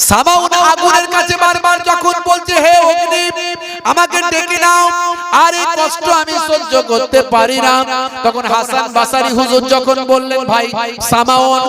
সামাউন আগুনের কাছে বারবার যখন বলছে হে অগ্নি আমাকে ডেকে নাও, আর এই কষ্ট আমি সহ্য করতে পারি না, তখন হাসান বাসারি হুজুর যখন বললেন ভাই সামাউন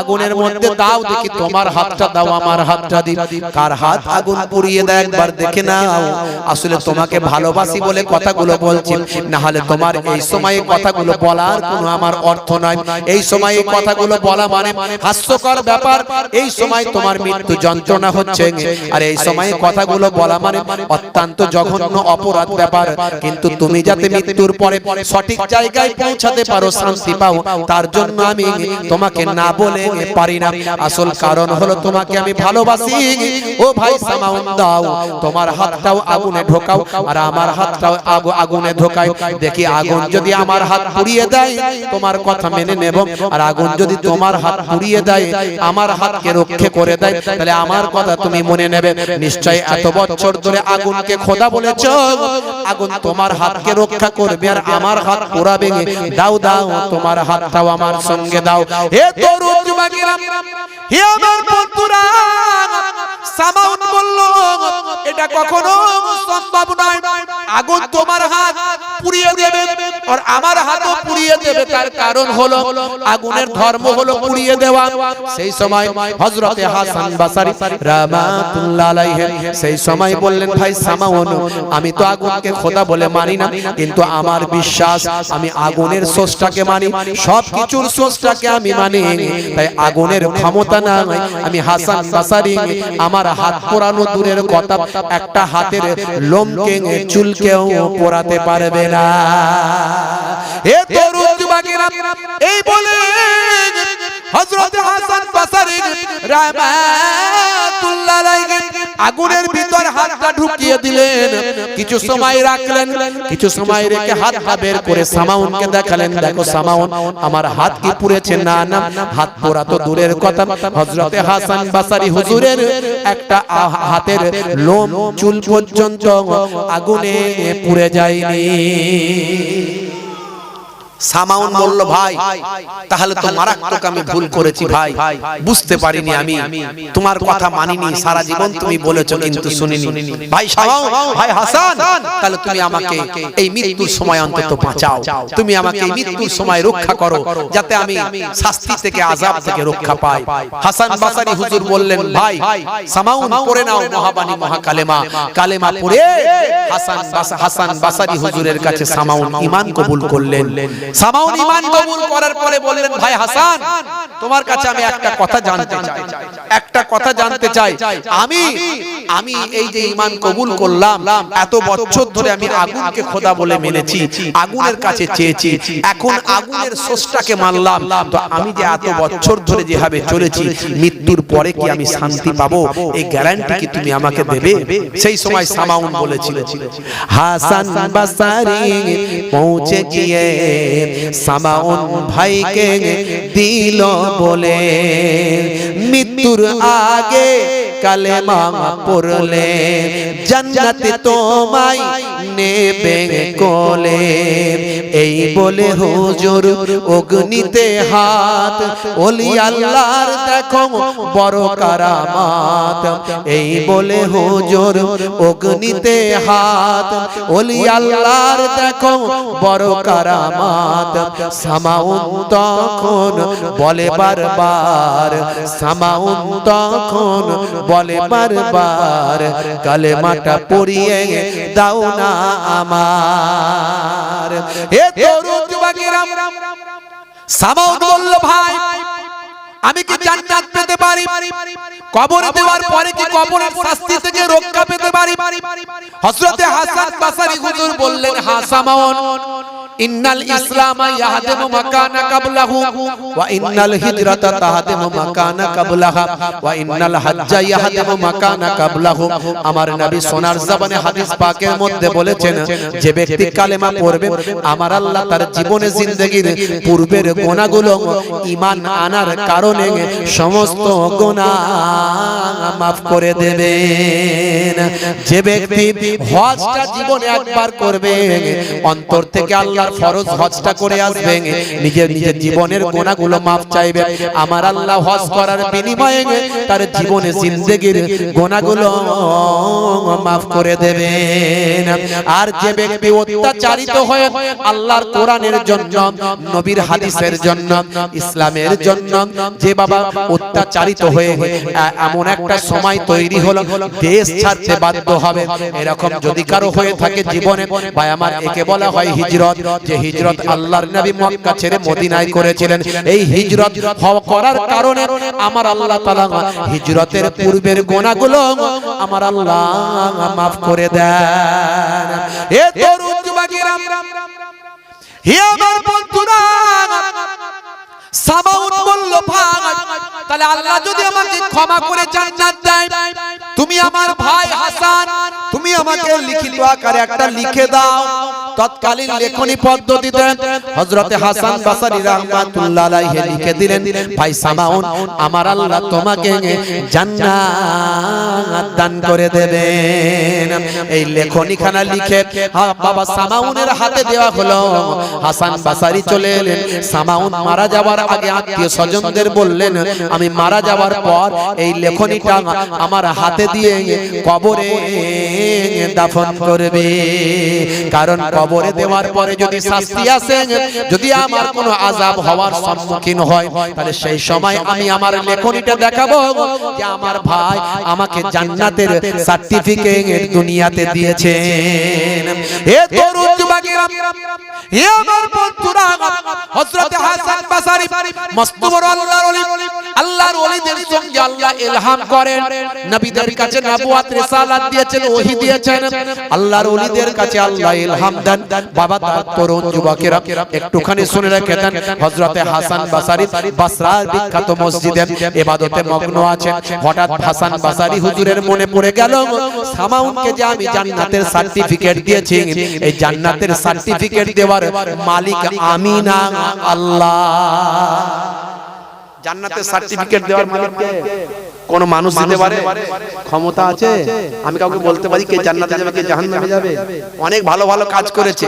আগুনের মধ্যে দাও দেখি, তোমার হাতটা দাও আমার হাতটা দিই, কার হাত আগুন পুড়িয়ে দেয় একবার দেখে নাও। আসলে তোমাকে ভালোবাসি বলে কথাগুলো বলছি, না হলে তোমার এই সময়ে কথাগুলো বলার কোনো আমার অর্থ নয়। এই সময়ে কথাগুলো বলা মানে হাস্যকর ব্যাপার, এই সময় তোমার মৃত্যু যন্ত্রণা হচ্ছে, আর এই সময়ে কথাগুলো বলা মানে অত্যন্ত জঘন্য অপরাধ ব্যাপার। কিন্তু তুমি যাতে মৃত্যুর পরে সঠিক জায়গায় পৌঁছাতে পারো, শান্তি পাও, তার জন্য আমি তোমাকে না বলে পারি না। আসল কারণ হলো তোমাকে আমি ভালোবাসি। ও ভাই সামাউন দাও, তোমার হাতটাও আগুনে ঢোকাও আর আমার হাতটাও আগুনে ঢোকাই, দেখি আগুন যদি আমার হাত পুড়িয়ে দেয় তোমার কথা মেনে নেব, আর আগুন যদি তোমার হাত পুড়িয়ে দেয় আমার হাতকে রক্ষা করে দেয় তাহলে আমার কথা তুমি মনে নেবে। নিশ্চয় এত বছর ধরে আগুনকে খোদা বলেছ, আগুন তোমার হাতকে রক্ষা করবে আর আমার হাত পোড়াবে। দাও দাও তোমার হাতটাও আমার সঙ্গে দাও। হে তরুণ যুবকেরা, হে আমার বন্ধুরা, সামাউন বলল এটা কখনো সম্ভব নয়, আগুন তোমার হাত পুড়িয়ে দেবে আর আমার হাতও পুড়িয়ে দেবে। তার কারণ হলো আগুনের ধর্ম হলো পুড়িয়ে দেওয়া। সেই সময় হযরতে হাসান বাসারী রাহমাতুল্লাহ আলাইহি সেই সময় বললেন ভাই সামাউন আমি তো আগুনকে খোদা বলে মানি না, কিন্তু আমার বিশ্বাস আমি আগুনের স্রষ্টাকে মানি, সবকিছুর স্রষ্টাকে আমি মানি, তাই আগুনের ক্ষমতা না আমি হাসান বাসারী আমার হাত পোড়ানো দূরের কথা একটা হাতের লোমকে চুলকেও পোড়াতে পারবে না। হে তরুণ যুবকেরা, এই বলে হযরত হাসান বাসারী রাহমাতুল্লাহ আলাইহি আগুনের ভিতর হাতটা ঢুকিয়ে দিলেন, কিছু সময় রাখলেন, কিছু সময় রেখে হাতটা বের করে সামাউনকে দেখালেন, দেখো সামাউন আমার হাত কি পুড়েছে? না না, হাত পোড়া তো দূরের কথা, হযরতে হাসান বাসারী হুজুরের একটা হাতের লোম চুল পর্যন্ত আগুনে পুড়ে যায়নি। সামাউন বলল ভাই তাহলে তো মারাত্মক আমি ভুল করেছি ভাই, বুঝতে পারিনি, আমি তোমার কথা মানিনি, সারা জীবন তুমি বলেছো কিন্তু শুনিনি। ভাই সামাউন, ভাই হাসান, তাহলে তুমি আমাকে এই মৃত্যুর সময় অন্তত বাঁচাও, তুমি আমাকে এই মৃত্যুর সময় রক্ষা করো যাতে আমি শাস্তি থেকে আযাব থেকে রক্ষা পাই। হাসান বাসারী হুজুর বললেন ভাই সামাউন পড়ে নাও মহাবাণী মহাকালেমা, কালেমা পড়ে হাসান বাসারী হুজুরের কাছে সামাউন ঈমান কবুল করলেন। সামাউন ঈমান কবুল করার পরে বললেন ভাই হাসান তোমার কাছে আমি একটা কথা জানতে চাই, একটা কথা জানতে চাই, আমি এই যে ঈমান কবুল করলাম, এত বছর ধরে আমি আগুনকে খোদা বলে মেনেছি, আগুনের কাছে চেয়েছি, এখন আগুনের স্রষ্টাকে মানলাম, তো আমি যে এত বছর ধরে যেভাবে চলেছি মৃত্যুর পরে কি আমি শান্তি পাবো, এই গ্যারান্টি কি তুমি আমাকে দেবে? সেই সময় সামাউন বলেছিল হাসান বাসারী পৌঁছে গিয়ে সামাউন ভাইকে দিল বলে, মৃত্যুর আগে কালেমা পড়লে জান্নাতে তোমায় নেবে কোলে, এই বলে হুজুর অগ্নিতে হাত, ওলি আল্লাহর দেখো বড় কারামাত, এই বলে হুজুর অগ্নিতে হাত, ওলি আল্লাহর দেখো বড় কারামাত। সামাউন তখন বলে বারবার, সামাউন তখন বলে বারবার কালেমাটা পড়িয়ে দাও না আমার। হে তরুণ যুবকেরা, সামাউন বলল ভাই আমি কি জান্নাত পেতে পারি? কবরে দেওয়ার পরে কি কবরের শাস্তি থেকে রক্ষা পেতে পারি? হযরতে হাসান বাসারী হুজুর বললেন হ্যাঁ সামাউন, ইন্নাল ইসলামা ইয়াহদিমু মাকানা কাবলাহু ওয়া ইন্নাল হিজরাতা তাহদিমু মাকানা কাবলাহা ওয়া ইন্নাল হজ্জা ইয়াহদিমু মাকানা কাবলাহু। আমার নবী সোনার জবানে হাদিস পাকের মধ্যে বলেছেন যে ব্যক্তি কালেমা পড়বে আমার আল্লাহ তার জীবনে জিন্দেগীর পূর্বের গুনাহগুলো ঈমান আনার কারণে সমস্ত গুনাহ মাফ করে দেবেন। যে ব্যক্তি হজটা জীবনে একবার করবে অন্তর থেকে আল্লাহর ফরজ হজটা করে আসবে, নিজের নিজের জীবনের গুনাহগুলো মাফ চাইবে, আমার আল্লাহ হজ করার বিনিময়ে তার জীবনে জিন্দেগির গুনাহগুলো মাফ করে দেবেন। আর যে ব্যক্তি অত্যাচারিত হয়ে আল্লাহর কোরআনের জন্য, নবীর হাদিসের জন্য, ইসলামের জন্য যে বাবা অত্যাচারিত হয়ে এমন একটা সময় তৈরি হলো দেশ ছাড়তে বাধ্য হবে, এরকম যদি কারো হয়ে থাকে জীবনে ভাই আমার, একে বলা হয় হিজরত। যে হিজরত আল্লাহর নবী মক্কা ছেড়ে মদিনায় করেছিলেন, এই হিজরত করার কারণে আমার আল্লাহ তাআলা হিজরতের পূর্বের গুনাহগুলো আমার আল্লাহ মাফ করে দেন। এ তরুণ যুবকেরা, হে আমার বন্ধুরা, সামাউন বলল ভাই তাহলে আল্লাহ যদি আমাকে ক্ষমা করে জান্নাত দেয়, তুমি আমার ভাই হাসান, তুমি আমাকে লিখিত আকারে একটা লিখে দাও। তৎকালীন লেখনী পদ্ধতিতে হযরতে হাসান বসরি রাহমাতুল্লাহ আলাইহি লিখে দিলেন, ভাই সামাউন, আমার আল্লাহ তোমাকে জান্নাত দান করে দেবেন। এই লেখনীখানা লিখে বাবা সামাউনের হাতে দেওয়া হলো। হাসান বসরি চলে এলেন, সামাউন মারা যাওয়ার আগে আত্মীয় স্বজনদের বললেন, আমি মারা যাওয়ার পর এই লেখনীটা আমার হাতে দিয়ে কবরে দাফন করবে, কারণ কবরে দেওয়ার পরে যদি শাস্তি আসে, যদি আমার কোনো আযাব হওয়ার সম্মুখীন হয়, তাহলে সেই সময় আমি আমার লেখনীটা দেখাবো যে আমার ভাই আমাকে জান্নাতের সার্টিফিকেট দুনিয়াতে দিয়েছেন। হে তরুণ যুবকেরা, হে আমার বন্ধুরা, হযরত হাসান বসরি মস্ত বড় আল্লাহর ওলিদের সঙ্গে আল্লাহ ইলহাম করেন, নবীদের কাছে নবুয়ত রিসালাত দিয়েছেন, ওহী দিয়েছেন, আল্লাহর ওলিদের কাছে আল্লাহ ইলহাম দেন। বাবা তরুণ যুবকেরা একটুখানি শুনে রাখেন, হযরত হাসান বসরি বসরার বিখ্যাত মসজিদে ইবাদতে মগ্ন আছেন। হঠাৎ হাসান বসরি হুজুরের মনে পড়ে গেল, সামাউনকে যে আমি জান্নাতের সার্টিফিকেট দিয়েছি, এই জান্নাতের সার্টিফিকেট দেওয়ার মালিক আমি না, আল্লাহ। জান্নাতের সার্টিফিকেট দেওয়ার মালিক কে? কোন মানুষ দিতে পারে? ক্ষমতা আছে? আমি কাউকে বলতে পারি কে জান্নাতে যাবে কে জাহান্নামে যাবে? অনেক ভালো ভালো কাজ করেছে,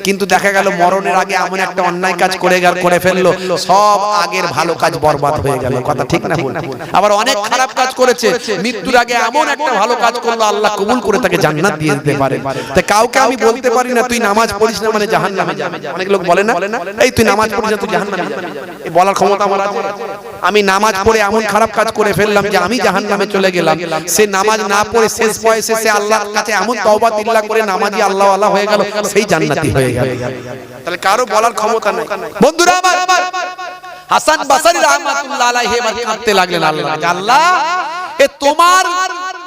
কিন্তু দেখা গেল মরণের আগে এমন একটা অন্যায় কাজ করে ফেললো, সব আগের ভালো কাজ বরবাদ হয়ে গেল। কথা ঠিক না ভুল? আবার অনেক খারাপ কাজ করেছে, মৃত্যুর আগে এমন একটা ভালো কাজ করলো, আল্লাহ কবুল করে তাকে জান্নাত দিয়ে দিতে পারে। তাই কাউকে আমি বলতে পারি না তুই নামাজ পড়িস না মানে জাহান্নামে যাবে। অনেক লোক বলে না, এই তুই নামাজ পড়িস না তুই জাহান্নামে যাবে, এই বলার ক্ষমতা আমার আছে? আমি নামাজ পড়ে এমন খারাপ কাজ করে ফেললাম যে আমি জাহান্নামে চলে গেলাম, সে নামাজ না পড়ে শেষ বয়সে সে আল্লাহর কাছে এমন তওবা তিল্লা করে নামাজি আল্লাহ আল্লাহ হয়ে গেল, সেই জান্নাতি হয়ে গেল। তাহলে কারো বলার ক্ষমতা নাই। বন্ধুরা আমার, হাসান বসরি রাহমাতুল্লাহ আলাইহি এবার কাঁদতে লাগলেন, আল্লাহ এ তোমার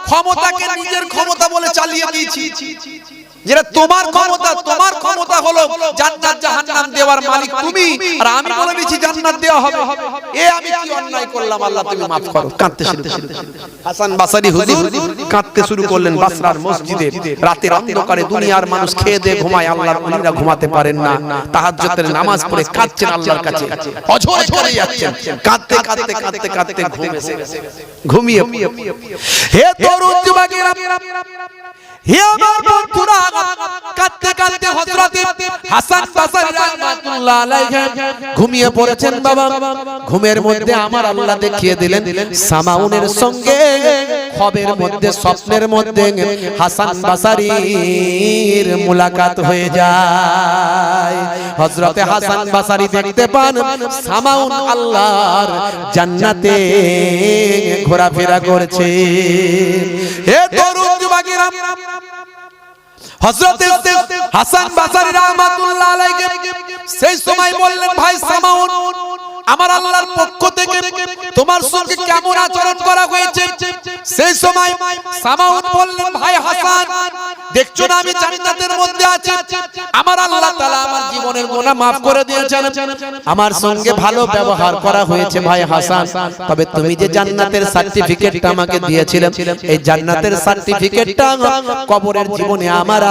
ক্ষমতাকে নিজের ক্ষমতা বলে চালিয়ে দিয়েছি, যেটা তোমার ক্ষমতা হলো জান্নাত জাহান্নাম দেওয়ার মালিক তুমি, আর আমি বলে দিয়েছি জান্নাত দেওয়া হবে। এ আমি কি অন্যায় করলাম, আল্লাহ তুমি মাফ করো। কাঁদতে শুরু করলেন হাসান বসরি হুজুর, কাঁদতে শুরু করলেন বসরার মসজিদে। রাতের অন্ধকারে দুনিয়ার মানুষ খেয়ে দিয়ে ঘুমায়, আল্লাহর ওলিরা ঘুমাতে পারেন না, তাহাজ্জুদের নামাজ পড়ে কাঁদছেন আল্লাহর কাছে, অঝরে করে যাচ্ছেন, কাঁদতে কাঁদতে কাঁদতে কাঁদতে ঘুমিয়ে। হে তরুণ যুবকেরা, হে আমার বন্ধুরা, কাঁদতে কাঁদতে হযরত হাসান বসরি রাহমাতুল্লাহ আলাইহি ঘুমিয়ে পড়েছেন। বাবা ঘুমের মধ্যে আমার আল্লাহ দেখিয়ে দিলেন সামাউনের সঙ্গে খবের মধ্যে, স্বপ্নের মধ্যে হাসান বসরির মুলাকাত হয়ে যায়। হযরত হাসান বসরি দেখতে পান সামাউন আল্লাহর জান্নাতে ঘোরাফেরা করছে। হে তরুণ যুবকেরা, হযরত হাসান বসরি রাহমাতুল্লাহ আলাইহি সেই সময় বললেন, ভাই সামাউন, আমার আল্লাহর পক্ষ থেকে তোমার সঙ্গে কেমন আচরণ করা হয়েছে? সেই সময় সামাউন বললেন, ভাই হাসান, দেখছো না আমি জান্নাতের মধ্যে আছি, আমার আল্লাহ তাআলা আমার জীবনের গুনাহ maaf করে দিয়েছেন, আমার সঙ্গে ভালো ব্যবহার করা হয়েছে ভাই হাসান। তবে তুমি যে জান্নাতের সার্টিফিকেটটা আমাকে দিয়েছিলে, এই জান্নাতের সার্টিফিকেটটা কবরের জীবনে আমার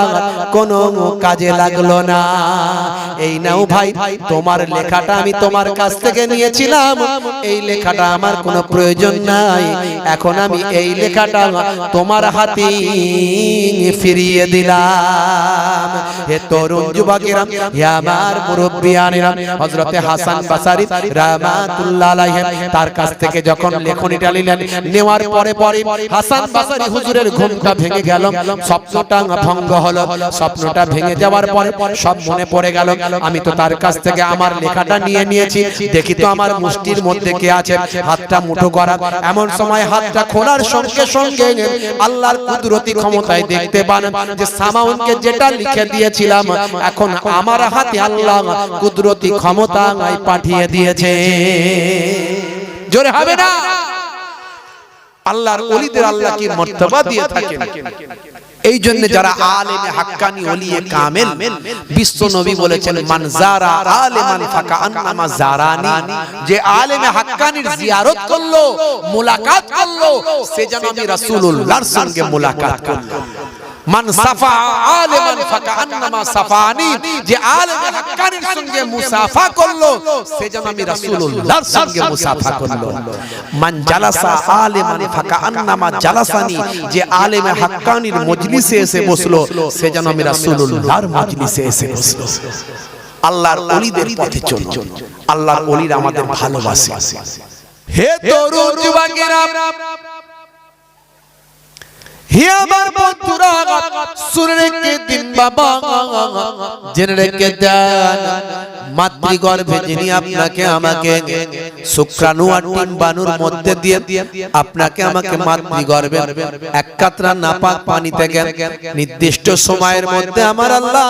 কোনো কাজে লাগলো না। এই নাও ভাই, তোমার লেখাটা আমি তোমার কাছ থেকে নিয়েছিলাম, এই লেখাটা আমার কোনো প্রয়োজন নাই, এখন আমি এই লেখাটা তোমার হাতে ফিরিয়ে দিলাম। হে তরুণ যুবকেরা, হে আমার মুরব্বিয়ানেরা, হযরতে হাসান বসরি রাহমাতুল্লাহ আলাইহি তার কাছ থেকে যখন লেখনীটা নিলেন, নেওয়ার পরে হাসান বসরি হুজুরের ঘুমটা ভেঙে গেল, স্বপ্নটা ভঙ্গ হলো। স্বপ্নটা ভেঙে যাওয়ার পরে সব মনে পড়ে গেল, আমি তো তার কাছ থেকে আমার লেখাটা নিয়ে নিয়েছি, দেখি তো আমার মুষ্টির মধ্যে কে আছে। হাতটা মুঠো করা, এমন সময় হাতটা খোলার সঙ্গে সঙ্গে আল্লাহর কুদরতি ক্ষমতায় দেখতে পান যে সামাউনকে যেটা লিখে দিয়েছিলাম এখন আমার হাতে আল্লাহ কুদরতি ক্ষমতায় পাঠিয়ে দিয়েছে। জোরে হবে না? আল্লাহর ওলিদের আল্লাহ কি মর্তবা দিয়ে থাকেন। এই জন্য যারা আলেমে হাক্কানি ওলিয়ে কামেল, বিশ্ব নবী বলেছেন মান যারা আলেমান ফাকান্নামা যারানি, যে আলেমে হাক্কানির জিয়ারত করলো, মুলাকাত করলো, সে যেন আমি রাসূলুল্লাহর সঙ্গে মুলাকাত করলো। মান সাফা আলেমান ফাকান্নামা সাফানি, যে আলেমে হাক্কানির সঙ্গে মুসাফা করলো, সে যেন আমি রাসূলুল্লাহর সঙ্গে মুসাফা করলো। মান জালাসা আলেমান ফাকান্নামা জালাসানি, যে আলেমে হাক্কানির মজলিসে এসে বসলো, সে যেন আমি রাসূলুল্লাহর মজলিসে এসে বসলো। আল্লাহর ওলিদের পথে চলো, আল্লাহর ওলিরা আমাদের ভালোবাসে। হে তরুণ যুবকেরা, হে আমার বন্ধুরা, শুনে রেখে দিন বাবা, জেনে রেখে দেন, মাতৃগর্ভে যিনি আপনাকে আমাকে শুক্রাণু আর ডিম্বাণুর মধ্যে দিয়ে আপনাকে আমাকে মাতৃগর্ভে এক কাতরা নাপাক পানি থেকে নির্দিষ্ট সময়ের মধ্যে আমার আল্লাহ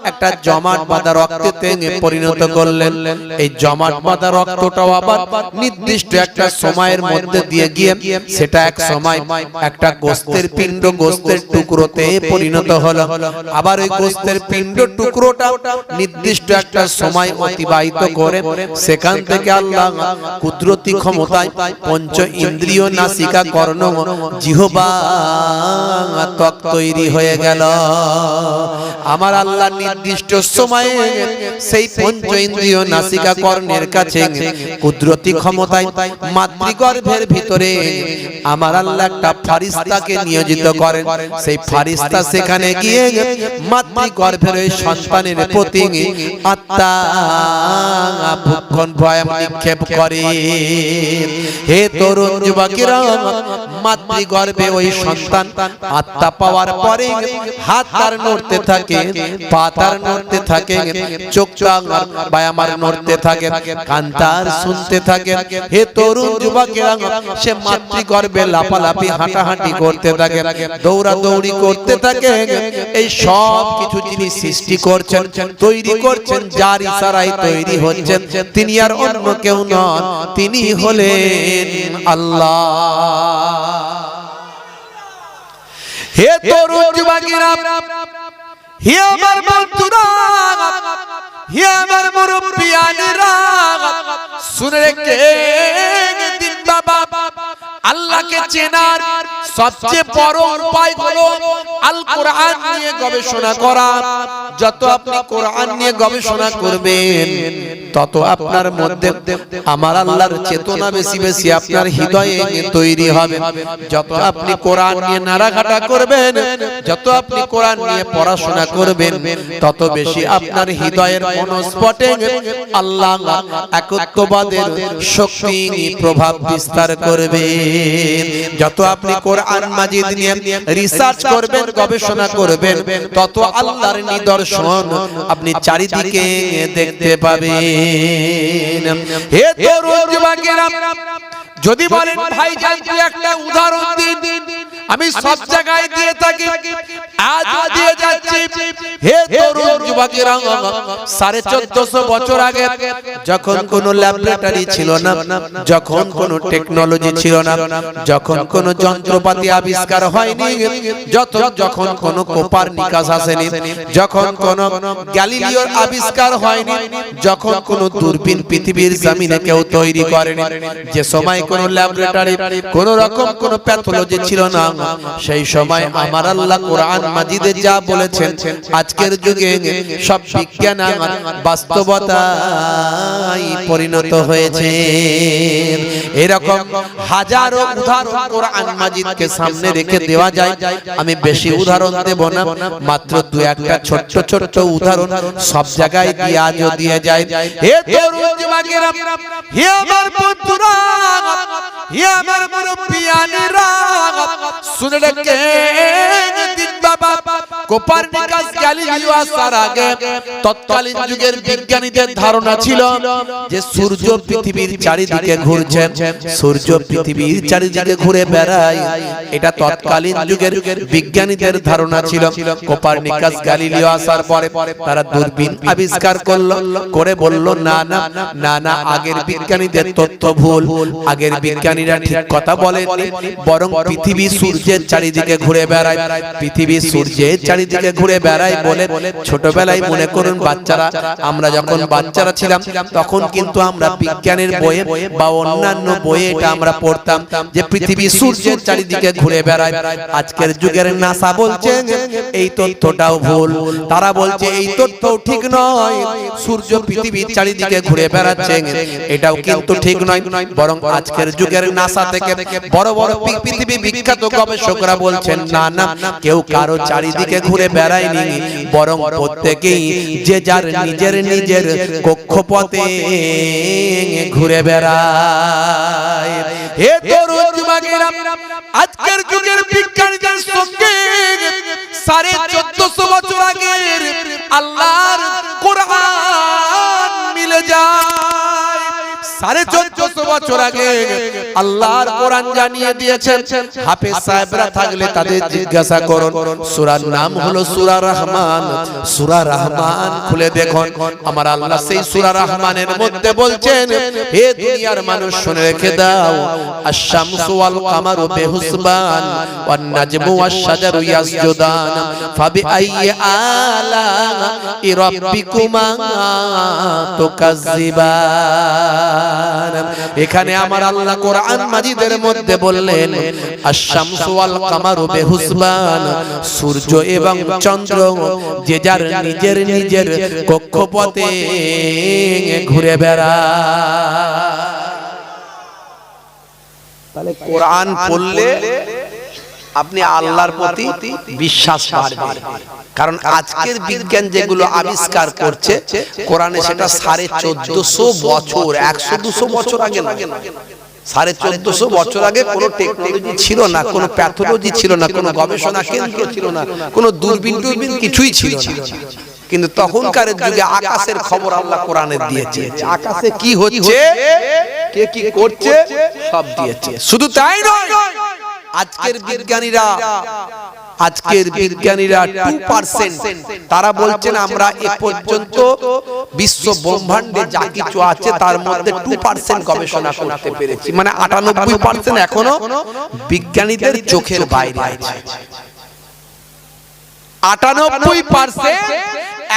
একটা জমাট বাঁধা রক্তে পরিণত করলেন। এই জমাট বাঁধা রক্তটাও আবার নির্দিষ্ট একটা সময়ের মধ্যে দিয়ে গিয়ে সেটা এক সময় একটা গোস্তের পিণ্ড, গোস্তের টুকরোতে পরিণত হলো। আবার ওই গোস্তের পিণ্ড টুকরোটা নির্দিষ্ট একটা সময় অতিবাহিত করে সেখান থেকে আল্লাহ কুদরতি ক্ষমতায় পঞ্চ ইন্দ্রিয়, নাসিকা, কর্ণ, জিহ্বা, ত্বক তৈরি হয়ে গেল। আমার আল্লাহ নির্দিষ্ট সময়ে সেই পঞ্চ ইন্দ্রিয়, নাসিকা, কর্ণের কাছে কুদরতি ক্ষমতায় মাতৃগর্ভের ভিতরে আমার আল্লাহ একটা ফারিস্তাকে নিয়োজিত করেন। সেই ফারিস্তা সেখানে গিয়ে মাতৃগর্ভের ওই সন্তানের প্রতি আত্মা ভক্ষণ ভয়াম নিক্ষেপ করে। হে তরুণ যুবকেরা, মাতৃগর্ভে ওই সন্তান আত্মা পাওয়ার পরে হাত তার নড়তে থাকে, পা তার নড়তে থাকে, চোখ বায়ামার নড়তে থাকে, কান তার শুনতে থাকে। হে তরুণ যুবকেরা, সে মাতৃগর্ভে লাফালাফি হাঁটাহাঁটি করতে থাকে, দৌড়াদৌড়ি করতে থাকে। এই সব কিছু যিনি সৃষ্টি করছেন, তৈরি করছেন, যার ইশারায় তৈরি হচ্ছেন, তিনি আর অন্য কেউ নন, তিনি হলেন আল্লাহ। হে তরুণ যুবকেরা, হে আমার বন্ধুরা, হে আমার মুরব্বিয়ানেরা, শুনে রেখে দিন বাবা, আল্লাহকে চেনার সবচেয়ে বড় উপায় হলো আল কোরআন নিয়ে গবেষণা করা। যত আপনি কোরআন নিয়ে গবেষণা করবেন তত আপনার মধ্যে আমার আল্লাহর চেতনা বেশি বেশি আপনার হৃদয়ে তৈরি হবে। যত আপনি কোরআন নিয়ে নাড়াঘাটা করবেন, যত আপনি কোরআন নিয়ে পড়াশোনা করবেন, তত বেশি আপনার হৃদয়ের মনস্পটে আল্লাহ একত্ববাদের শক্তি প্রভাব বিস্তার করবে। যত আপনি কোরআন মাজিদ নিয়ে রিসার্চ করবেন, গবেষণা করবেন, তত আল্লাহর নিদর্শন আপনি চারিদিকে দেখতে পাবেন। হে তরুণ যুবকেরা, যদি বলেন ভাইজান তুই একটা উদাহরণ দিন, আমি সব জায়গায় দিয়ে থাকি, আজ দিয়ে যাচ্ছি। হে তরুণ যুবকেরা, 1450 বছর আগে যখন কোনো ল্যাবরেটরি ছিল না, যখন কোনো টেকনোলজি ছিল না, যখন কোনো যন্ত্রপাতি আবিষ্কার হয়নি, যখন কোনো কোপারনিকাস আসেনি, যখন কোনো গ্যালিলিওর আবিষ্কার হয়নি, যখন কোনো দূরবীন পৃথিবীর জমিনে কেউ তৈরি করেনি, যে সময় কোনো ল্যাবরেটরি, কোনো রকম কোনো প্যাথোলজি ছিল না, সেই সময় আমার আল্লাহ কোরআন মাজিদে যা বলেছেন আজকের যুগে সব বিজ্ঞান বাস্তবতায় পরিণত হয়েছে। এরকম হাজারো উদাহরণ কোরআন মাজিদকে সামনে রেখে দেওয়া যায়। আমি বেশি উদাহরণ দেব না, মাত্র দু একটা ছোট্ট ছোট্ট উদাহরণ সব জায়গায় দিয়ে যায়। হে তরুণ যুবকেরা, হে আমার বন্ধুরা, হে আমার মুরব্বিয়ানেরা, শুনে রেখেন দিন বাবা কোপারনিকাস গ্যালিলিও আসার আগে তৎকালীন যুগের বিজ্ঞানীদের ধারণা ছিল যে সূর্য পৃথিবীর চারিদিকে ঘুরছে, সূর্য পৃথিবীর চারিদিকে ঘুরে বেড়ায়। এটা তৎকালীন যুগের বিজ্ঞানীদের ধারণা ছিল। কোপারনিকাস গ্যালিলিও আসার পরে তারা দূরবীন আবিষ্কার করে বলল না না না না, আগের বিজ্ঞানীদের তথ্য ভুল, আগের বিজ্ঞানীরা ঠিক কথা বলেননি, বরং পৃথিবী সূর্যের চারিদিকে ঘুরে বেড়ায়, পৃথিবী সূর্যের চারিদিকে ঘুরে বেড়ায় বলে ছোটবেলায় মনে করুন বাচ্চারা, আমরা যখন বাচ্চারা ছিলাম তখন কিন্তু আমরা বিজ্ঞানের বইয়ে বা অন্যান্য বইয়ে এটা আমরা পড়তাম যে পৃথিবী সূর্যের চারিদিকে ঘুরে বেড়ায়। আজকের যুগের নাসা বলছে এই তথ্যটাও ভুল, তারা বলছে এই তথ্যও ঠিক নয়, সূর্য পৃথিবীর চারিদিকে ঘুরে বেড়াচ্ছে, এটাও কিন্তু ঠিক নয়। বরং আজকের যুগের নাসা থেকে বড় বড় পৃথিবী বিখ্যাত গবেষকরা বলছেন না না, কেউ কারো চারিদিকে ঘুরে বেড়ায়নি, বরং প্রত্যেকেই যে যার নিজের নিজের কক্ষপথে ঘুরে বেড়ায়। হে তরুণ যুবকেরা, আজকের যুগের বিজ্ঞানীদের সঙ্গে 1450 বছর আগের আল্লাহর কোরআন মিলে যায়। 1450 বছর আগে আল্লাহর কোরআন জানিয়ে দিয়েছেন। হাফেজ সাহেবরা থাকলে তাদের জিজ্ঞাসা করুন, সূরার নাম হলো সূরা রহমান। সূরা রহমান খুলে দেখুন, আমার আল্লাহ সেই সূরা রহমানের মধ্যে বলছেন, হে দুনিয়ার মানুষ শুনে রেখে দাও, আশ-শামসু ওয়াল কামারু বিহুসবান ওয়ান নাজমু ওয়াশ-শাজারু ইয়াসজুদান ফাবিআইয়ি আলা'i রাব্বিকুমা তুকাজ্জিবান। এখানে আমার আল্লাহ কোরআন মাজিদের মধ্যে বললেন আশ-শামসু ওয়াল কামারু বিহুসবান, সূর্য এবং চন্দ্র যে যার নিজের নিজের কক্ষপথে ঘুরে বেড়ায়। তাহলে কোরআন পড়লে আপনি আল্লাহর প্রতি বিশ্বাস বাড়বে, কারণ আজকের বিজ্ঞান যেগুলো আবিষ্কার করছে কোরআনে সেটা 1450 বছর, 100-200 বছর আগে না, 1450 বছর আগে কোনো টেকনোলজি ছিল না, কোনো প্যাথোলজি ছিল না, কোনো গবেষণা কেন্দ্র ছিল না, কোনো দূরবীন কিছুই ছিল না। কিন্তু তখনকার যুগে আকাশের খবর আল্লাহ কোরআনে দিয়েছে, আকাশে কি হচ্ছে, কে কি করছে সব দিয়েছে। শুধু তাই নয়, আজকের বিজ্ঞানীরা 2% তারা বলছেন আমরা এ পর্যন্ত বিশ্ব ব্রহ্মাণ্ডে যা কিছু আছে তার মধ্যে 2% গবেষণা করতে পেরেছি, মানে 98% এখনো বিজ্ঞানীদের চোখের বাইরে আছে। 98%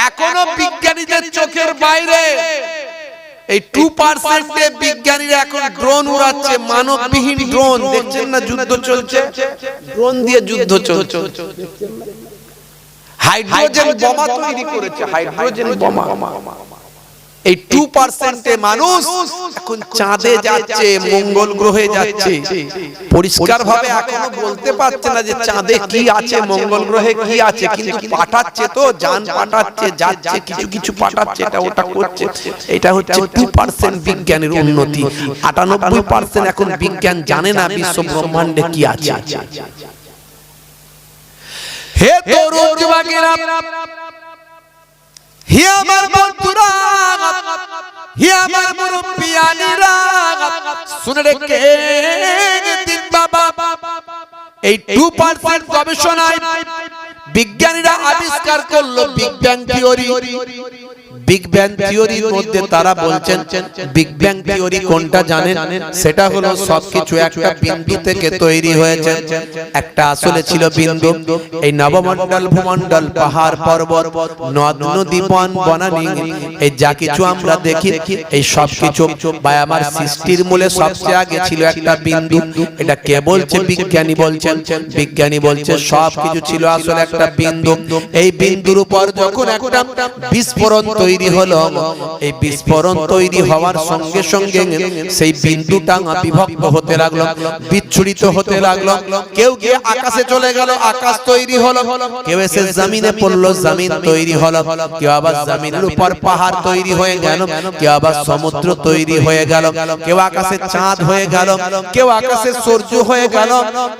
এখনো বিজ্ঞানীদের চোখের বাইরে। এই 2% এ বিজ্ঞানীরা এখন ড্রোন উড়াচ্ছে, মানববিহীন ড্রোন, দেখছেন না যুদ্ধ চলছে, ড্রোন দিয়ে যুদ্ধ চলছে। হাইড্রোজেন বোমা তৈরি করেছে, হাইড্রোজেন বোমা। এই 2% এ মানুষ এখন চাঁদে যাচ্ছে, মঙ্গল গ্রহে যাচ্ছে। পরিষ্কার ভাবে এখনো বলতে পারছে না যে চাঁদে কি আছে, মঙ্গল গ্রহে কি আছে, কিন্তু পাঠাচ্ছে তো, যান পাঠাচ্ছে, যাচ্ছে, কিছু কিছু পাঠাচ্ছে, এটা ওটা করছে। এটা হচ্ছে 2% বিজ্ঞানের উন্নতি। 98% এখন বিজ্ঞান জানে না বিশ্ব ব্রহ্মাণ্ডে কি আছে। হে তরুণ যুবকেরা, হে আমার বন্ধুরা, হে আমার মুরব্বিয়ানেরা, শুনে রেখেন দিন বাবা, এই 2% গবেষণায় বিজ্ঞানীরা আবিষ্কার করলো বিজ্ঞান থিওরি। বিগ ব্যাং থিওরির মধ্যে তারা বলছেন বিগ ব্যাং থিওরি কোনটা জানেন? সেটা হলো সবকিছু একটা বিন্দু থেকে তৈরি হয়েছে। একটা আসলে ছিল বিন্দু, এই নবমণ্ডল ভূমণ্ডল পাহাড় পর্বত নদ নদী বন বনানী এই যা কিছু আমরা দেখি এই সব কিছু বা আমার সৃষ্টির মূলে সবচেয়ে আগে ছিল একটা বিন্দু। এটা কে বলছে? বিজ্ঞানী বলছেন। বিজ্ঞানী বলছে সব কিছু ছিল আসলে একটা বিন্দু। এই বিন্দুর উপর যখন একটা বিস্ফোরণ তৈরি হলো, এই বিস্ফোরণ তৈরি হওয়ার সঙ্গে সঙ্গে সেই বিন্দুটা বিভক্ত হতে লাগলো, বিচ্ছুরিত হতে লাগলো। কেউ গিয়ে আকাশে চলে গেল, আকাশ তৈরি হলো। কেউ এসে জমিনে পড়লো, জমিন তৈরি হলো। কেউ আবার জমিনের উপর পাহাড় তৈরি হয়ে গেল, কেউ আবার সমুদ্র তৈরি হয়ে গেল, কেউ আকাশে চাঁদ হয়ে গেল, কেউ আকাশে সূর্য হয়ে গেল।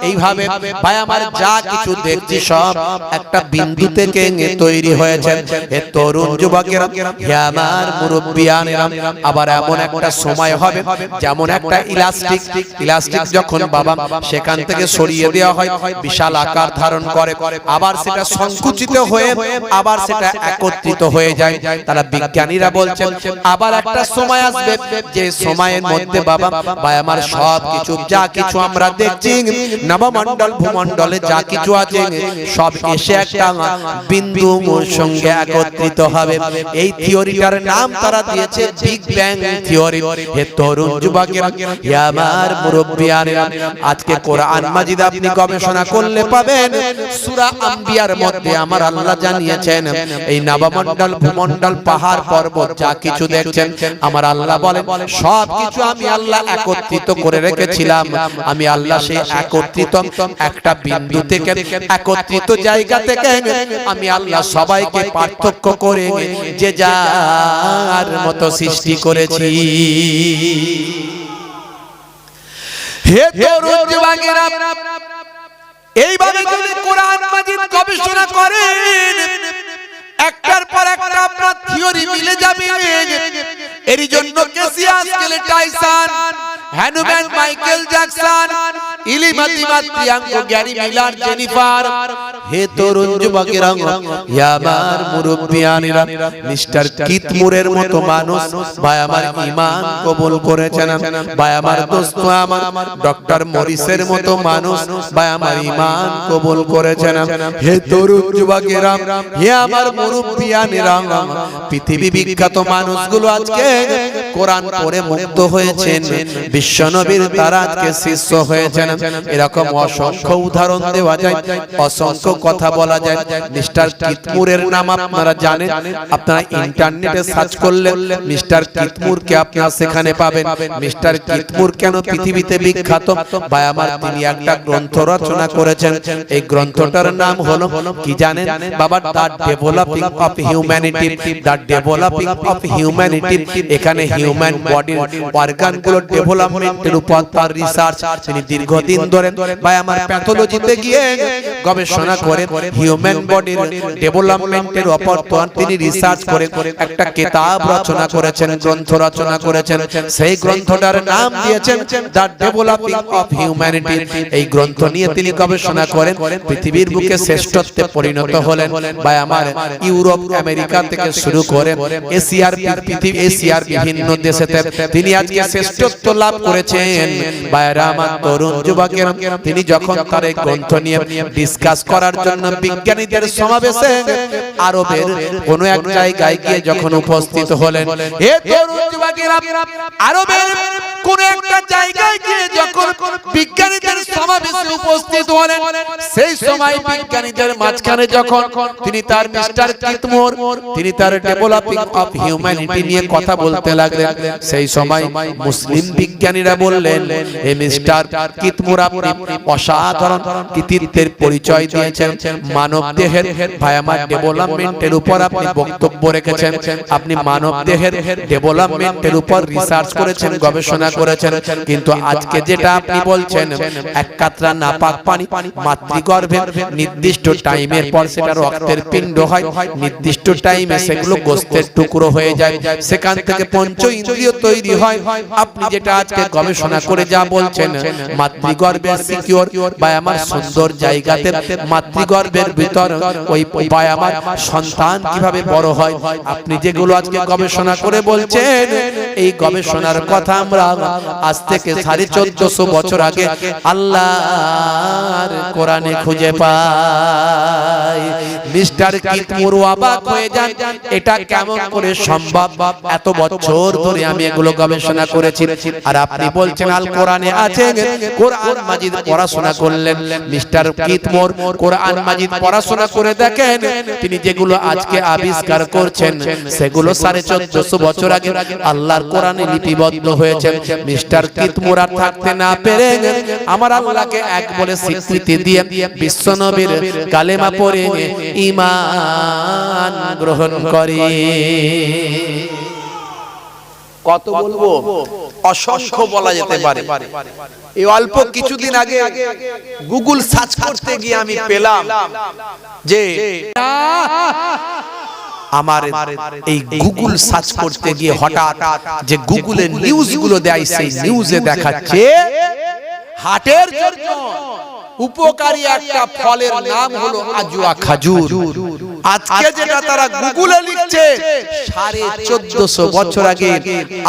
এইভাবে ভাই আমার যা কিছু দেখছি সব একটা বিন্দু থেকে তৈরি হয়েছে। এ তরুণ যুবকেরা, হে আমার মুরব্বিয়ানেরা, আবার এমন একটা সময় হবে যেমন একটা ইলাস্টিক যখন বাবা সেখান থেকে সরিয়ে দেওয়া হয় বিশাল আকার ধারণ করে, আবার সেটা সংকুচিত হয়ে আবার সেটা একত্রিত হয়ে যায়। তারা বিজ্ঞানীরা বলছেন আবার একটা সময় আসবে যে সময়ের মধ্যে বাবা ভাই আমার সব কিছু যা কিছু আমরা দেখছি নবমণ্ডল ভূমণ্ডলে যা কিছু আছে সব এসে একটা বিন্দুর সঙ্গে একত্রিত হবে। এই থিওরিটার নাম তারা দিয়েছে বিগ ব্যাং থিওরি। হে তরুণ যুবকেরা, হে আমার মুরব্বিয়ানেরা, আজকে কোরআন মাজিদ আপনি গবেষণা করলে পাবেন সূরা আম্বিয়ার মধ্যে আমার আল্লাহ জানিয়েছেন এই নবমণ্ডল ভূমণ্ডল পাহাড় পর্বত যা কিছু দেখছেন আমার আল্লাহ বলেন সব কিছু আমি আল্লাহ একত্রিত করে রেখেছিলাম। আমি আল্লাহ সেই একত্রিত একটা বিন্দু থেকে একত্রিত জায়গা থেকে আমি আল্লাহ সবাইকে পার্থক্য করে যে যার মতো সৃষ্টি করেছি। হে তরুণ যুবকেরা, এইভাবে যদি কোরআন মাজিদ গবেষণা করেন একটার পর একটা আপনার থিওরি মিলে যাবে। এর জন্য Cassius Clay Tyson, Hanuman Michael Jackson, ইলিমাতি মাত্রিয়াঙ্কো, গ্যারি মিলার, জেনিফার। হে তরুণ যুবকেরা, হে আমার মুরব্বিয়ানেরা, মিস্টার কিথ মুরের মতো মানুষ ভাই আমার ঈমান কবুল করেছেন। ভাই আমার দোস্ত আমার ডক্টর মরিসের মতো মানুষ ভাই আমার ঈমান কবুল করেছেন। হে তরুণ যুবকেরা, হে আমার মুরব্বিয়ানেরা, পৃথিবী বিখ্যাত মানুষগুলো আজকে কোরআন পড়ে মুগ্ধ হয়েছেন, বিশ্বনবীর তারা আজকে শিষ্য হয়েছেন। এরকম অসংখ্য উদাহরণ দেওয়া যায়, অসংখ্য কথা বলা যায়। মিস্টার কিথ মুরের নাম আপনারা জানেন, আপনারা ইন্টারনেটে সার্চ করলে মিস্টার কিথ মুরকে আপনারা সেখানে পাবেন। মিস্টার কিথ মুর কেন পৃথিবীতে বিখ্যাত? ভাই আমার তিনি একটা গ্রন্থ রচনা করেছেন। এই গ্রন্থটার নাম হলো কি জানেন বাবা? The developing of humanity. The developing of humanity. এখানে হিউম্যান বডির অর্গানগুলো ডেভেলপমেন্টের উপর তার রিসার্চ। তিনি দীর্ঘদিন ধরে ভাই আমার প্যাথোলজিতে গিয়ে গবেষণা করে হিউম্যান বডির ডেভেলপমেন্টের উপর তিনি রিসার্চ করে একটা কিতাব রচনা করেছেন, গ্রন্থ রচনা করেছেন। সেই গ্রন্থটার নাম দিয়েছেন দ্য ডেভেলপিং অফ হিউম্যানিটি। এই গ্রন্থ নিয়ে তিনি গবেষণা করেন, পৃথিবীর বুকে শ্রেষ্ঠত্বে পরিণত হলেন। ভাই আমার ইউরোপ আমেরিকা থেকে শুরু করে এশিয়ার বিভিন্ন দেশেতে তিনি আজকে শ্রেষ্ঠত্ব লাভ করেছেন। ভাইরা আমার তরুণ যুবকেরা, তিনি যখন তার এই গ্রন্থ নিয়ে ডিসকাস করার জন্য বিজ্ঞানীদের সমাবেশে আরবের কোন এক জায়গায় গিয়ে যখন উপস্থিত হলেন, হে তরুণ যুবকেরা, আরবের কোন একটা জায়গায় গিয়ে যখন বিজ্ঞানীদের সমাবেশে উপস্থিত হলেন, সেই সময় বিজ্ঞানীদের মাঝখানে যখন তিনি তার মিস্টার কিথ মুর তিনি তার ডেভেলপিং অফ হিউম্যানিটি নিয়ে কথা বলতে লাগলেন, সেই সময় মুসলিম বিজ্ঞানীরা বললেন, হে মিস্টার কিথ মুর, আপনি অসাধারণ কৃতিত্বের পরিচয় দিয়েছেন, মানব দেহের ভাই আমার ডেভেলপমেন্টের উপর আপনি বক্তব্য রেখেছেন, আপনি মানব দেহের ডেভেলপমেন্টের উপর রিসার্চ করেছেন, গবেষণা করেছেন, কিন্তু আজকে যেটা আপনি বলছেন এক কাতরা নাপাক পানি মাতৃগর্ভে নির্দিষ্ট টাইমের পর সেটা রক্তের পিণ্ড হয়, নির্দিষ্ট টাইমে সেগুলো গোস্তের টুকরো হয়ে যায়, সেখান থেকে পঞ্চ ইন্দ্রিয় তৈরি হয়। আপনি যেটা আজকে গবেষণা করে যা বলছেন মাতৃগর্ভের সিকিউর বা আমার সুন্দর জায়গাতে মাতৃগর্ভের ভিতর ওই বা আমার সন্তান কিভাবে বড় হয়, আপনি যেগুলো আজকে গবেষণা করে বলছেন, এই গবেষণার কথা আমরা আজ থেকে 1450 বছর আগে আল্লাহর কোরআনে খুঁজে পাই। মিস্টার কিতমুর অবাক হয়ে যান, এটা কেমন করে সম্ভব? এত বছর ধরে আমি এগুলো গবেষণা করেছি, আর আপনি বলছেন আল কোরআনে আছে। কোরআন মাজিদ পড়াশোনা করলেন মিস্টার কিতমুর, কোরআন মাজিদ পড়াশোনা করে দেখেন তিনি যেগুলো আজকে আবিষ্কার করছেন সেগুলো 1450 বছর আগে আল্লাহর কোরআনে লিপিবদ্ধ হয়েছে। মিস্টার কিতমুর আর থাকতে না পেরে আমার আল্লাহকে এক বলে স্বীকৃতি দিয়ে বিশ্বনবীর কালেমা পড়ে ঈমান গ্রহণ করে। কত বলবো, অসংখ্য বলা যেতে পারে। এই অল্প কিছুদিন আগে গুগল সার্চ করতে গিয়ে আমি পেলাম যে আমার এই গুগল সার্চ করতে গিয়ে হঠাৎ যে গুগলের নিউজগুলো দেয় সেই নিউজে দেখাচ্ছে হার্টের জন্য উপকারী একটা ফলের নাম হলো আজওয়া খাজুর। আজকে যেটা তারা গুগলে লিখছে 1450 বছর আগে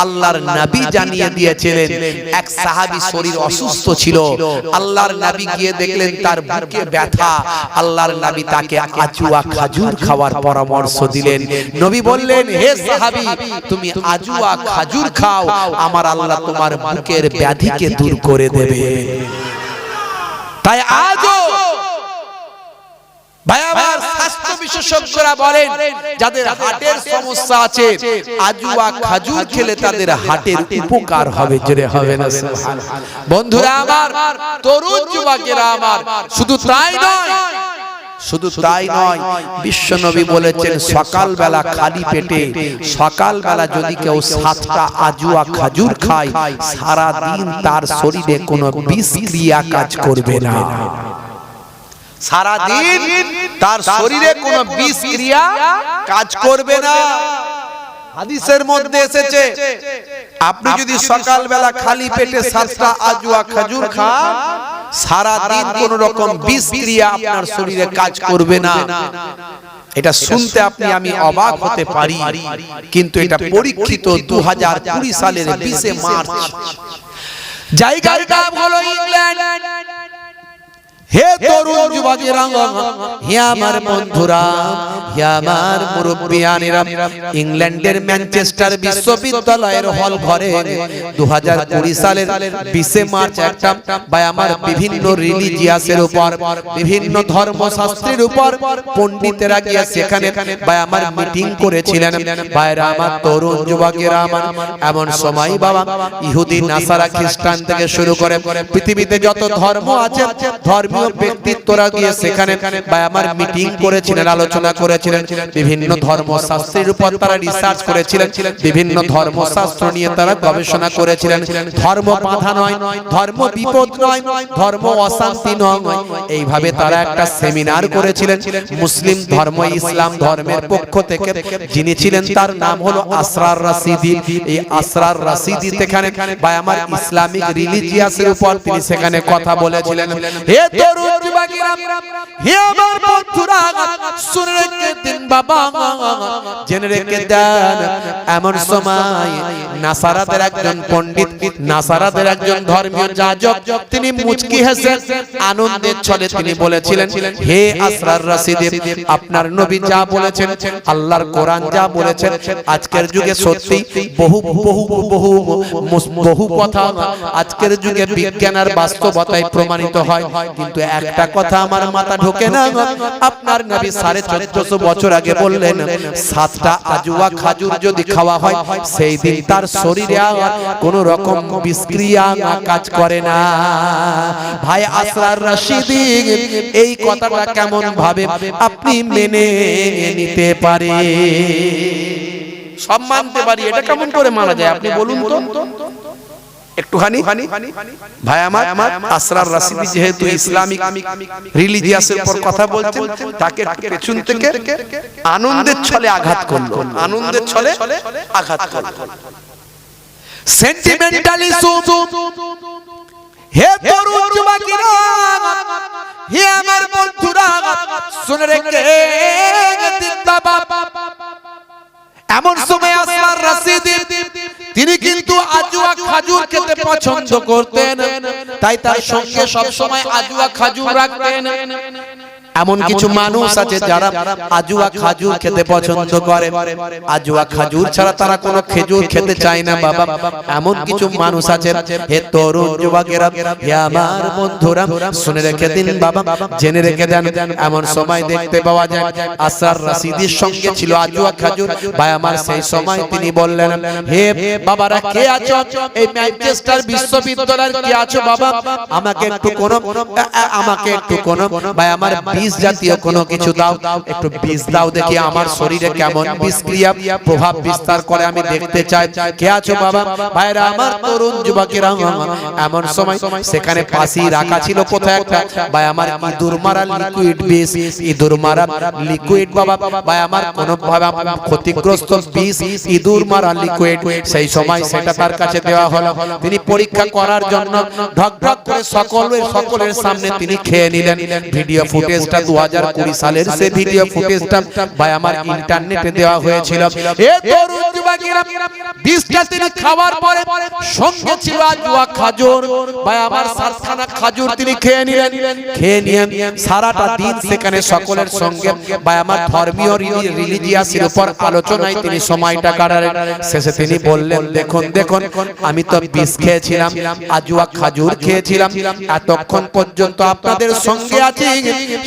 আল্লাহর নবী জানিয়ে দিয়েছিলেন। এক সাহাবী শরীর অসুস্থ ছিল, আল্লাহর নবী গিয়ে দেখলেন তার বুকে ব্যথা, আল্লাহর নবী তাকে আজওয়া খাজুর খাওয়ার পরামর্শ দিলেন। নবী বললেন, হে সাহাবী তুমি আজওয়া খাজুর খাও, আমার আল্লাহ তোমার বুকের ব্যাধিকে দূর করে দেবে। তাই আজও ভাই আমার স্বাস্থ্য বিশেষজ্ঞরা বলেন যাদের হার্টের সমস্যা আছে আজওয়া খাজুর খেলে তাদের হার্টের উপকার হবে, জোরে হবে না সুবহানাল্লাহ। বন্ধুরা আমার, তরুণ যুবকেরা আমার, শুধু তাই নয়, বিশ্বনবী বলেছেন সকালবেলা খালি পেটে সকালবেলা যদি কেউ 7টা আজওয়া খাজুর খায় সারা দিন তার শরীরে কোনো বিষক্রিয়া কাজ করবে না। সারা দিন তার শরীরে কোনো বিষক্রিয়া কাজ করবে না। হাদিসের মধ্যে এসেছে আপনি যদি সকালবেলা খালি পেটে 7টা আজওয়া খাজুর খান সারা দিন কোন রকম বিষক্রিয়া আপনার শরীরে কাজ করবে না। এটা শুনতে আমি অবাক হতে পারি, কিন্তু এটা পরীক্ষিত 2020 সালের 20 মার্চ। জায়গার নাম হলো ইংল্যান্ড। হে তরুণ যুবকেরা, হে আমার বন্ধুরা, হে আমার মুরব্বিয়ানেরা, ইংল্যান্ডের ম্যানচেস্টার বিশ্ববিদ্যালয়ের হল ঘরে 2020 সালের 20 মার্চ একটা ভাই আমার বিভিন্ন রিলিজিয়াসের উপর, বিভিন্ন ধর্মশাস্ত্রের উপর পণ্ডিতেরা গিয়ে সেখানে ভাই আমার মিটিং করেছিলেন। ভাইরা আমার, তরুণ যুবকেরা আমার, এমন সময় বাবা ইহুদি নাসারা খ্রিস্টান থেকে শুরু করে পৃথিবীতে যত ধর্ম আছে ধর্মীয় ব্যক্তিত্বরা গিয়ে সেখানে ভাই আমার মিটিং করেছিলেন, আলোচনা করেছিলেন, বিভিন্ন ধর্মশাস্ত্রের উপর তারা রিসার্চ করেছিলেন, বিভিন্ন ধর্মশাস্ত্র নিয়ে তারা গবেষণা করেছিলেন। ধর্ম বাধা নয়, ধর্ম বিপদ নয়, ধর্ম অশান্তি নয়, এইভাবে তারা একটা সেমিনার করেছিলেন। মুসলিম ধর্ম, ইসলাম ধর্মের পক্ষ থেকে যিনি ছিলেন তার নাম হলো আসরার রাশিদি। এই আসরার রাশিদি সেখানে ভাই আমার ইসলামিক রিলিজিয়াসের উপর তিনি সেখানে কথা বলেছিলেন। হে তরুণ যুবকেরা, হে আমার বন্ধুরা, শুনে রেখে দিন বাবা, জেনে রেখে দেন, এমন সময় নাসারাদের একজন পণ্ডিত, নাসারাদের একজন ধর্মীয় যাজক, তিনি মুচকি হেসে আনন্দের ছলে তিনি বলেছিলেন, হে আসরার রাশিদি, আপনার নবী যা বলেছেন, আল্লাহর কোরআন যা বলেছেন, আজকের যুগে সত্যি বহু বহু বহু বহু কথা আজকের যুগে বিজ্ঞান আর বাস্তবতায় প্রমাণিত হয়, কিন্তু একটা কথা আমার মাথা ঢোকে না। আপনার নবী 1450 বছর আগে বললেন 7টা আজওয়া খাজুর যদি খাওয়া হয় সেই দিন তার শরীরে কোন রকম বিষক্রিয়া কাজ করে না। ভাই আসরার রাশিদি, এই কথাটা কেমন ভাবে আপনি মেনে নিতে পারে? সব মানতে পারি, এটা কেমন করে মানা যায় আপনি বলুন তো? একটুখানি ভাই আমার আসরার রাশিদি যেহেতু ইসলামিক রিলিজিয়াসের উপর কথা বলছেন, তাকে পেছন থেকে আনন্দের ছলে আঘাত করলো, আনন্দের ছলে আঘাত করলো। সেন্টিমেন্টালিজম, হে তরুণ যুবকেরা, হে আমার বন্ধুরা, শুনে রেখে দিন বাবা, এমন সময় আসরার রাশিদি তিনি কিন্তু আজুয়া খাজুর খেতে পছন্দ করতেন, তাই তার সঙ্গে সব সময় আজুয়া খাজুর রাখতেন। এমন কিছু মানুষ আছে যারা আজুয়া খাজুর খেতে পছন্দ করে, আজুয়া খাজুর ছাড়া তারা কোনো খেজুর খেতে চায় না বাবা। এমন কিছু মানুষ আছে, হে তরুণ যুবকেরা, হে আমার বন্ধুরা, শুনে রেখে দিন বাবা, জেনে রেখে দেন, এমন সময় দেখতে পাওয়া যায় আসরার রাশিদির সঙ্গে ছিল আজুয়া খাজুর। ভাই আমার সেই সময় তিনি বললেন, হে বাবারা কে আছো এই ম্যানচেস্টার বিশ্ববিদ্যালয়ের, কে আছো বাবা, আমাকে একটু কোনো ভাই আমার বিষ জাতীয় কোনো কিছু দাও, একটু বিষ দাও, দেখি আমার শরীরে কেমন বিষক্রিয়া প্রভাব বিস্তার করে আমি দেখতে চাই। কে আছো বাবা? ভাইরা আমার, তরুণ যুবকেরা, এমন সময় সেখানে পাশি রাখা ছিল কোথায় একটা ভাই আমার ইঁদুর মারা লিকুইড বিষ, ইঁদুর মারা লিকুইড বাবা। ভাই আমার কোনো ভাবে ক্ষতিগ্রস্ত বিষ, ইঁদুর মারা লিকুইড, সেই সময় সেটা তার কাছে দেওয়া হলো। তিনি পরীক্ষা করার জন্য ঢক ঢক করে সকলের সামনে তিনি খেয়ে নিলেন। ভিডিও ফুটেজটা 2020 সালের সে ভিডিও ফুটেজটা ভাই আমার ইন্টারনেটে দেওয়া হয়েছিল। এই তরুণ যুবকেরা, বিষটা তিনি খাওয়ার পরে সঙ্গে ছিল আজুয়া খাজুর, ভাই আমার 7খানা খাজুর তিনি খেয়ে নিলেন। খেয়ে নিয়ে সারাটা দিন সেখানে সকলের সঙ্গে ভাই আমার ধর্মীয় রিলিজিয়াসের উপর আলোচনায় তিনি সময়টা কাটালেন। শেষে তিনি বললেন, দেখুন আমি তো বিষ খেয়েছিলাম, আজুয়া খাজুর খেয়েছিলাম, এতক্ষণ পর্যন্ত আপনাদের সঙ্গে আছি,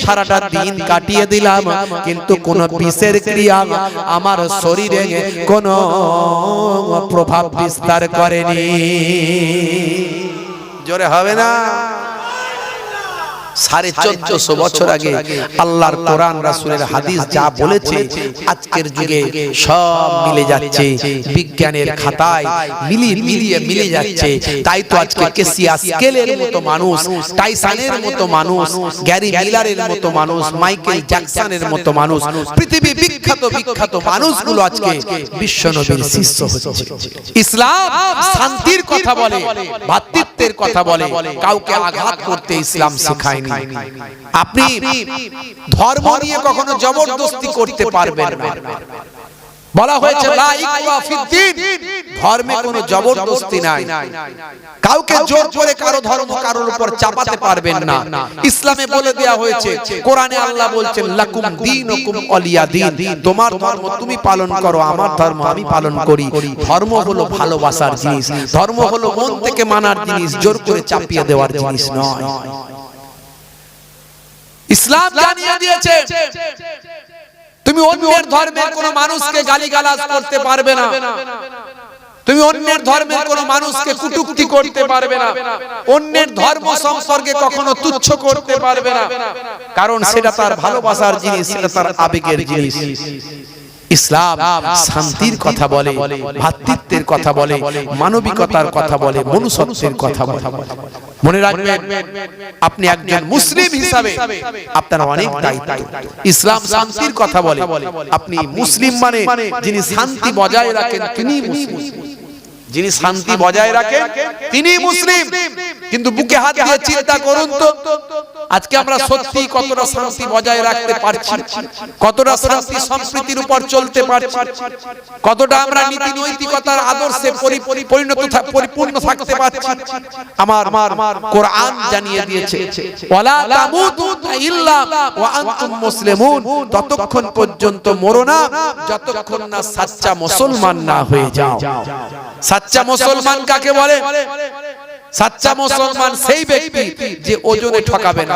সারাটা দিন কাটিয়ে দিলাম, কিন্তু কোন বিষের ক্রিয়া আমার শরীরে কোন প্রভাব বিস্তার করেনি। জোরে হবে না? 1450 বছর আগে আল্লাহর কোরআন রাসূলের হাদিস যা বলেছে আজকের যুগে সব মিলে যাচ্ছে, বিজ্ঞানের খাতায় মিলিয়ে যাচ্ছে। তাই তো আজকে কেসিয়া স্কেলের মতো মানুষ, টাইসনের মতো মানুষ, গ্যারি মিলারের মতো মানুষ, মাইকেল জ্যাকসনের মতো মানুষ, পৃথিবী বিখ্যাত মানুষগুলো আজকে বিশ্বনবীর শিষ্য হচ্ছে। ইসলাম শান্তির কথা বলে, ভ্রাতৃত্বের কথা বলে, কাউকে আঘাত করতে ইসলাম শেখায়। আপনি ধর্ম নিয়ে কখনো জবরদস্তি করতে পারবেন না। বলা হয়েছে লা ইকরা ফিদ্দিন, ধর্মে কোনো জবরদস্তি নাই, কাউকে জোর করে কারো ধর্ম কারোর উপর চাপাতে পারবেন না। ইসলামে বলে দেয়া হয়েছে, কোরআনে আল্লাহ বলছেন লাকুম দীনুকুম ওয়ালিয়া দীন, তোমার ধর্ম তুমি পালন করো, আমার ধর্ম আমি পালন করি। ধর্ম হলো ভালোবাসার জিনিস, ধর্ম হলো মন থেকে মানার জিনিস, জোর করে চাপিয়ে দেওয়ার জিনিস নয়। ইসলাম জানিয়ে দিয়েছে তুমি অন্যের ধর্মের কোন মানুষকে গালিগালাজ করতে পারবে না, তুমি অন্যের ধর্মের কোন মানুষকে কটূক্তি করতে পারবে না, অন্যের ধর্ম সম্পর্কে কখনো তুচ্ছ করতে পারবে না, কারণ সেটা তার ভালোবাসার জিনিস, সেটা তার আবেগের জিনিস। ইসলাম শান্তির কথা বলে, ভ্রাতৃত্বের কথা বলে, মানবিকতার কথা বলে, মনুষ্যত্বের কথা বলে। মনে রাখবেন, আপনি একজন মুসলিম হিসাবে আপনার অনেক দায়িত্ব। ইসলাম শান্তির কথা বলে, আপনি মুসলিম মানে যিনি শান্তি বজায় রাখেন তিনি মুসলিম, যিনি শান্তি বজায় রাখেন তিনি মুসলিম। কিন্তু বুকে হাত দিয়ে চিন্তা করুন তো, আজকে আমরা সত্যি কতটা শান্তি বজায় রাখতে পারছি, কতটা শান্তি সম্প্রীতির উপর চলতে পারছি, কতটা আমরা নীতি নৈতিকতার আদর্শে পরিপূর্ণ থাকতে পারছি। আমার কোরআন জানিয়ে দিয়েছে, ওয়ালা তামুতুনা ইল্লা ওয়া আনতুম মুসলিমুন, ততক্ষণ পর্যন্ত মরো না যতক্ষণ না সাচ্চা মুসলমান না হয়ে যাও। সাচ্চা মুসলমান কাকে বলে? সাচ্চা মুসলমান সেই ব্যক্তি যে ওজনে ঠকাবে না।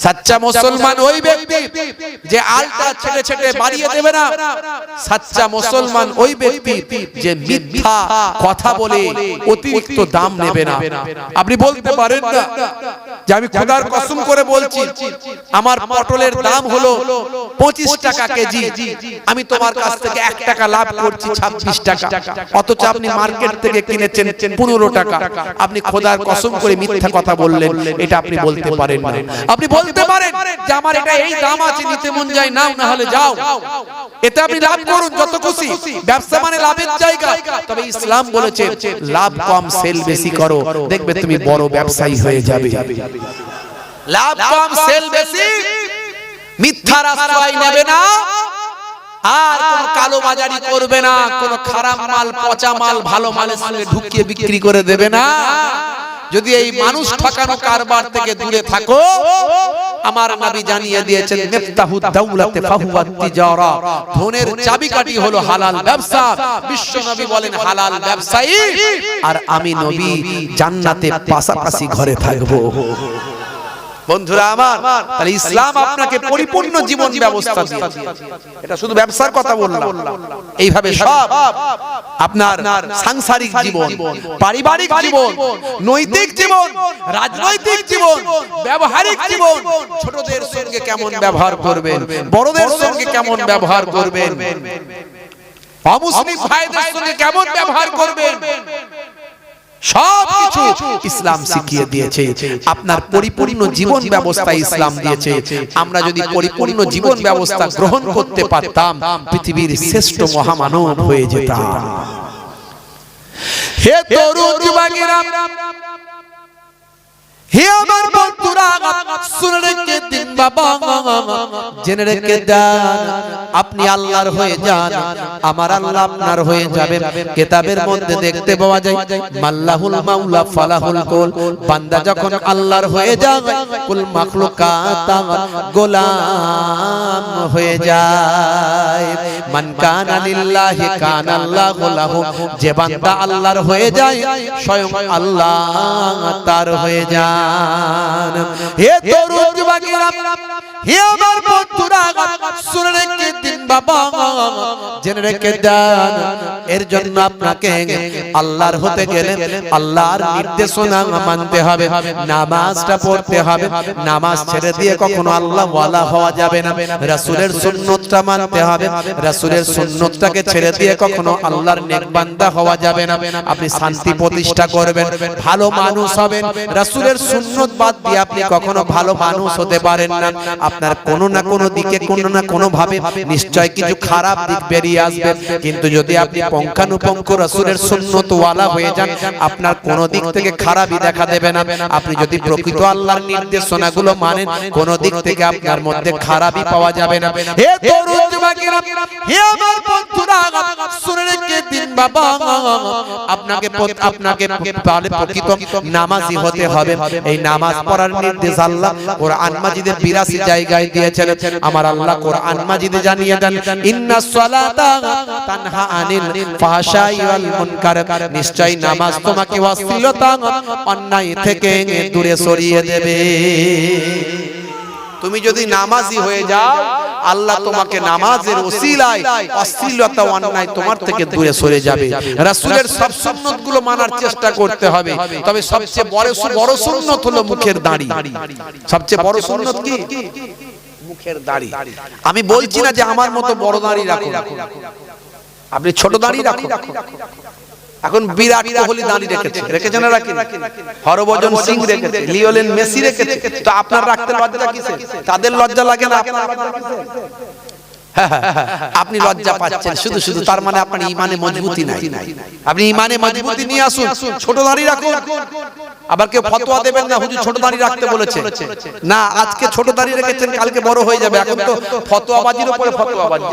সাচ্চা মুসলমান ওই ব্যক্তি যে আলটা ছেটে ছেটে বাড়িয়ে দেবে না। সাচ্চা মুসলমান ওই ব্যক্তি যে মিথ্যা কথা বলে অতিরিক্ত দাম নেবে না। আপনি বলতে পারেন না যে আমি খোদার কসম করে বলছি আমার পটলের দাম হলো 25 টাকা কেজি, আমি তোমার কাছ থেকে 1 টাকা লাভ করছি 26 টাকা, অথচ আপনি মার্কেট থেকে কিনেছেন 15 টাকা। আপনি খোদার কসম করে মিথ্যা কথা বললেন, এটা আপনি বলতে পারেন না। আপনি বলতে পারেন যে আমার এটা এই দাম আছে, নিতে মন যায় নাও, না হলে যাও, এতে আপনি লাভ করুন যত খুশি। ব্যবসা মানে লাভের জায়গা। তবে ইসলাম বলেছে লাভ কম সেল বেশি করো, দেখবে তুমি বড় ব্যবসায়ী হয়ে যাবে। লাভ কম সেল বেশি, মিথ্যার আশ্রয় নেবে না, আর কোন কালো বাজারি করবে না, কোন খারাপ মাল পচা মাল ভালো মালের সঙ্গে ঢুকিয়ে বিক্রি করে দেবে না। যদি এই মানুষ ঠকানো কারবার থেকে দূরে থাকো, আমার নবী জানিয়ে দিয়েছেন মিফতাহুদ দাওলাতে ফাহুয়া তিজারা, ধনের চাবিকাঠি হলো হালাল ব্যবসা। বিশ্ব নবী বলেন হালাল ব্যবসায়ী আর আমি নবী জান্নাতে পাশাপাশি ঘরে থাকবো। বন্ধুরা আমার, তাহলে ইসলাম আপনাকে পরিপূর্ণ জীবন ব্যবস্থা দিয়েছে। এটা শুধু ব্যবসার কথা বললাম, এইভাবে সব আপনার সাংসারিক জীবন, পারিবারিক জীবন, নৈতিক জীবন, রাজনৈতিক জীবন, ব্যবহারিক জীবন, ছোটদের সঙ্গে কেমন ব্যবহার করবেন, বড়দের সঙ্গে কেমন ব্যবহার করবেন, অমুসলিম ভাইদের সঙ্গে কেমন ব্যবহার করবেন, সবকিছু ইসলাম শিখিয়ে দিয়েছে। আপনার পরিপূর্ণ জীবন ব্যবস্থা ইসলাম দিয়েছে। আমরা যদি পরিপূর্ণ জীবন ব্যবস্থা গ্রহণ করতে পারতাম, পৃথিবীর শ্রেষ্ঠ মহামানব হয়ে যেতাম। হে তরুণ যুবকেরা, হে আমার বন্ধুরা, শুনে রেখে দিন বাবা, জেনে রেখে দেন, আপনি আল্লাহর হয়ে যান, আমার আল্লাহ আপনার হয়ে যাবে। কিতাবের মধ্যে দেখতে পাওয়া যায় মাল্লাহুল মাওলা ফালাহুল কুল, বান্দা যখন আল্লাহর হয়ে যায় কুল মাখলুকাত গোলাম হয়ে যায়। মান কানা লিল্লাহি কানা আল্লাহু লাহু, যে বান্দা আল্লাহর হয়ে যায় স্বয়ং আল্লাহ তার হয়ে যায়। হে তরুণ যুবকেরা, হে আমার বন্ধুরা, শুনে রেখে দিন বাবা, জেনে রেখে দেন, এর জন্য আপনাকে আল্লাহর হতে গেলে আল্লাহর নির্দেশনা মানতে হবে, নামাজটা পড়তে হবে। নামাজ ছেড়ে দিয়ে কখনো আল্লাহ ওয়ালা হওয়া যাবে না। রাসূলের সুন্নতটা মানতে হবে, রাসূলের সুন্নতটাকে ছেড়ে দিয়ে কখনো আল্লাহর নেক বান্দা হওয়া যাবে না। আপনি শান্তি প্রতিষ্ঠা করবেন, ভালো মানুষ হবেন, রাসূলের সুন্নত বাদ দিয়ে আপনি কখনো ভালো মানুষ হতে পারেন না। আপনার কোনো না কোনো দিকে, কোনো না কোনো ভাবে নিশ্চয় কিছু খারাপ দিক বেরিয়ে আসবে, কিন্তু যদি আপনি পঙ্খানুপঙ্খ রাসূলের সুন্নত ওয়ালা হয়ে যান, আপনার কোনো দিক থেকে খারাপই দেখা দেবে না। আপনি যদি প্রকৃত আল্লাহর নির্দেশনাগুলো মানেন, কোনো দিক থেকে আপনার মধ্যে খারাপই পাওয়া যাবে না। হে তরুণ যুবকেরা, হে আমার বন্ধুরা, শুনে রেখে দিন বাবা, আপনাকে প্রকৃত নামাজি হতে হবে। এই নামাজ পড়ার নির্দেশ আল্লাহ কোরআন মাজিদের 82 জায়গায় দিয়েছেন। আমার আল্লাহ কোরআন মাজিদে জানিয়ে দেন, ইন্নাস সালাতা তানহা আনিল ফাহশাই ওয়াল মুনকার, নিশ্চয় নামাজ তোমাকে অশ্লীলতা অন্যায় থেকে দূরে সরিয়ে দেবে। তুমি যদি নামাজি হয়ে যাও, আল্লাহ তোমাকে নামাজের ওসিলায় অশ্লীলতা অন্যায় তোমার থেকে দূরে সরে যাবে। রাসূলের সব সুন্নতগুলো মানার চেষ্টা করতে হবে, তবে সবচেয়ে বড় সুন্নত হলো মুখের দাড়ি। সবচেয়ে বড় সুন্নত কি? মুখের দাড়ি। আমি বলছি না যে আমার মতো বড় দাড়ি রাখুন, আপনি ছোট দাড়ি রাখুন। এখন বিরাট কোহলি দাঁড়ি রেখেছে না রাখেন, হরভজন সিং রেখেছে, লিওনেল মেসি রেখেছে, তো আপনার রাখতে লজ্জা কিসে? তাদের লজ্জা লাগে না, আপনি লজ্জা পাচ্ছেন শুধু শুধু, তার মানে আপনার ঈমানে মজবুতি নাই। আপনি ঈমানে মজবুতি নিয়ে আসুন, ছোট দাঁড়ি রাখুন। আবার কেউ ফতোয়া দেবেন না হুজুর ছোট দাঁড়ি রাখতে বলেছে, না, আজকে ছোট দাঁড়ি রেখেছেন কালকে বড় হয়ে যাবে। এখন তো ফতোয়াবাজির উপরে ফতোয়াবাজি।